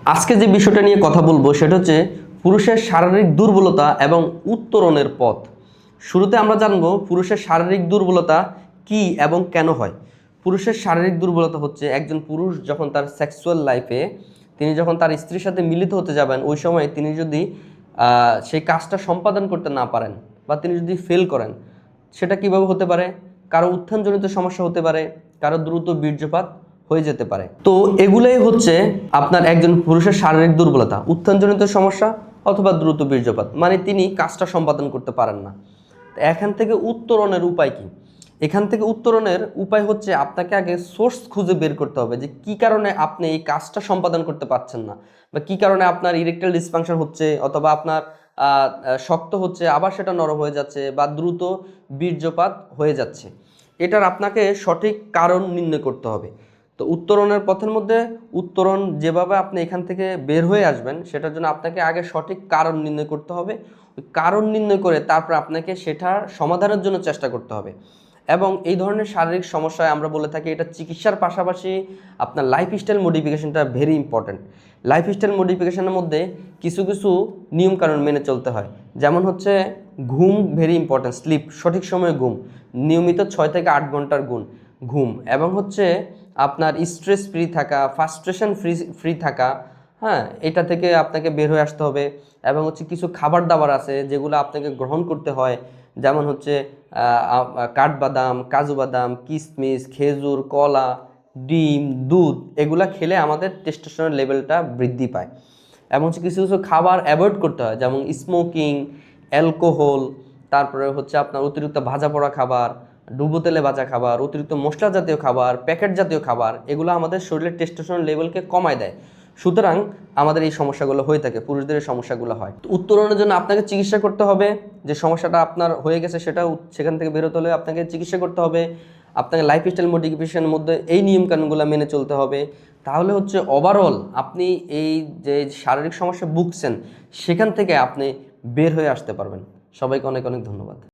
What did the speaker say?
আজকে যে বিষয়টা নিয়ে কথা বলবো সেটা হচ্ছে পুরুষের শারীরিক দুর্বলতা এবং উত্তরণের পথ। শুরুতে আমরা জানবো পুরুষের শারীরিক দুর্বলতা কি এবং কেন হয়। পুরুষের শারীরিক দুর্বলতা হচ্ছে একজন পুরুষ যখন তার সেক্সুয়াল লাইফে তিনি যখন তার স্ত্রীর সাথে মিলিত হতে যাবেন, ওই সময় তিনি যদি সেই কাজটা সম্পাদন করতে না পারেন বা তিনি যদি ফেল করেন, সেটা কিভাবে হতে পারে? কারো উত্থানজনিত সমস্যা হতে পারে, কারো দ্রুত বীর্যপাত হয়ে যেতে পারে। তো এগুলাই হচ্ছে আপনার একজন পুরুষের শারীরিক দুর্বলতা, উত্থানজনিত সমস্যা অথবা দ্রুত বীর্যপাত, মানে তিনি কাজটা সম্পাদন করতে পারেন না। এখান থেকে উত্তরণের উপায় কি? এখান থেকে উত্তরণের উপায় হচ্ছে আপনাকে আগে সোর্স খুঁজে বের করতে হবে যে কি কারণে আপনি এই কাজটা সম্পাদন করতে পারছেন না, বা কি কারণে আপনার ইরেকটাইল ডিসফাংশন হচ্ছে, অথবা আপনার শক্ত হচ্ছে আবার সেটা নরম হয়ে যাচ্ছে, বা দ্রুত বীর্যপাত হয়ে যাচ্ছে। এটার আপনাকে সঠিক কারণ নির্ণয় করতে হবে। তো উত্তরণের পথের মধ্যে উত্তরণ যেভাবে আপনি এখান থেকে বের হয়ে আসবেন, সেটার জন্য আপনাকে আগে সঠিক কারণ নির্ণয় করতে হবে। ওই কারণ নির্ণয় করে তারপর আপনাকে সেটার সমাধানের জন্য চেষ্টা করতে হবে। এবং এই ধরনের শারীরিক সমস্যায় আমরা বলে থাকি এটা চিকিৎসার পাশাপাশি আপনার লাইফস্টাইল মডিফিকেশনটা ভেরি ইম্পর্ট্যান্ট। লাইফস্টাইল মডিফিকেশনের মধ্যে কিছু কিছু নিয়মকানুন মেনে চলতে হয়। যেমন হচ্ছে ঘুম ভেরি ইম্পর্ট্যান্ট, স্লিপ, সঠিক সময়ে ঘুম, নিয়মিত 6 থেকে 8 ঘন্টার ঘুম, এবং হচ্ছে আপনার স্ট্রেস ফ্রি থাকা, ফ্রাস্ট্রেশন ফ্রি থাকা। হ্যাঁ, এটা থেকে আপনাকে বের হয়ে আসতে হবে। এবং হচ্ছে কিছু খাবার দাবার আছে যেগুলো আপনাকে গ্রহণ করতে হয়, যেমন হচ্ছে কাঠবাদাম, কাজু বাদাম, কিশমিশ, খেজুর, কলা, ডিম, দুধ, এগুলা খেলে আমাদের টেস্টোস্টেরন লেভেলটা বৃদ্ধি পায়। এবং হচ্ছে কিছু কিছু খাবার অ্যাভয়েড করতে হয়, যেমন স্মোকিং, অ্যালকোহল, তারপরে হচ্ছে আপনার অতিরিক্ত ভাজা পোড়া খাবার, ডুবো তেলে ভাজা খাবার, অতিরিক্ত মশলা জাতীয় খাবার, প্যাকেট জাতীয় খাবার, এগুলো আমাদের শরীরের টেস্টোস্টেরন লেভেলকে কমায় দেয়। সুতরাং আমাদের এই সমস্যাগুলো হয়ে থাকে, পুরুষদের এই সমস্যাগুলো হয়। তো উত্তরণের জন্য আপনাকে চিকিৎসা করতে হবে। যে সমস্যাটা আপনার হয়ে গেছে সেটা সেখান থেকে বেরোতে হলে আপনাকে চিকিৎসা করতে হবে। আপনাকে লাইফস্টাইল মডিফিকেশনের মধ্যে এই নিয়মকানুনগুলো মেনে চলতে হবে। তাহলে হচ্ছে ওভারঅল আপনি এই যে শারীরিক সমস্যা ভুগছেন সেখান থেকে আপনি বের হয়ে আসতে পারবেন। সবাইকে অনেক অনেক ধন্যবাদ।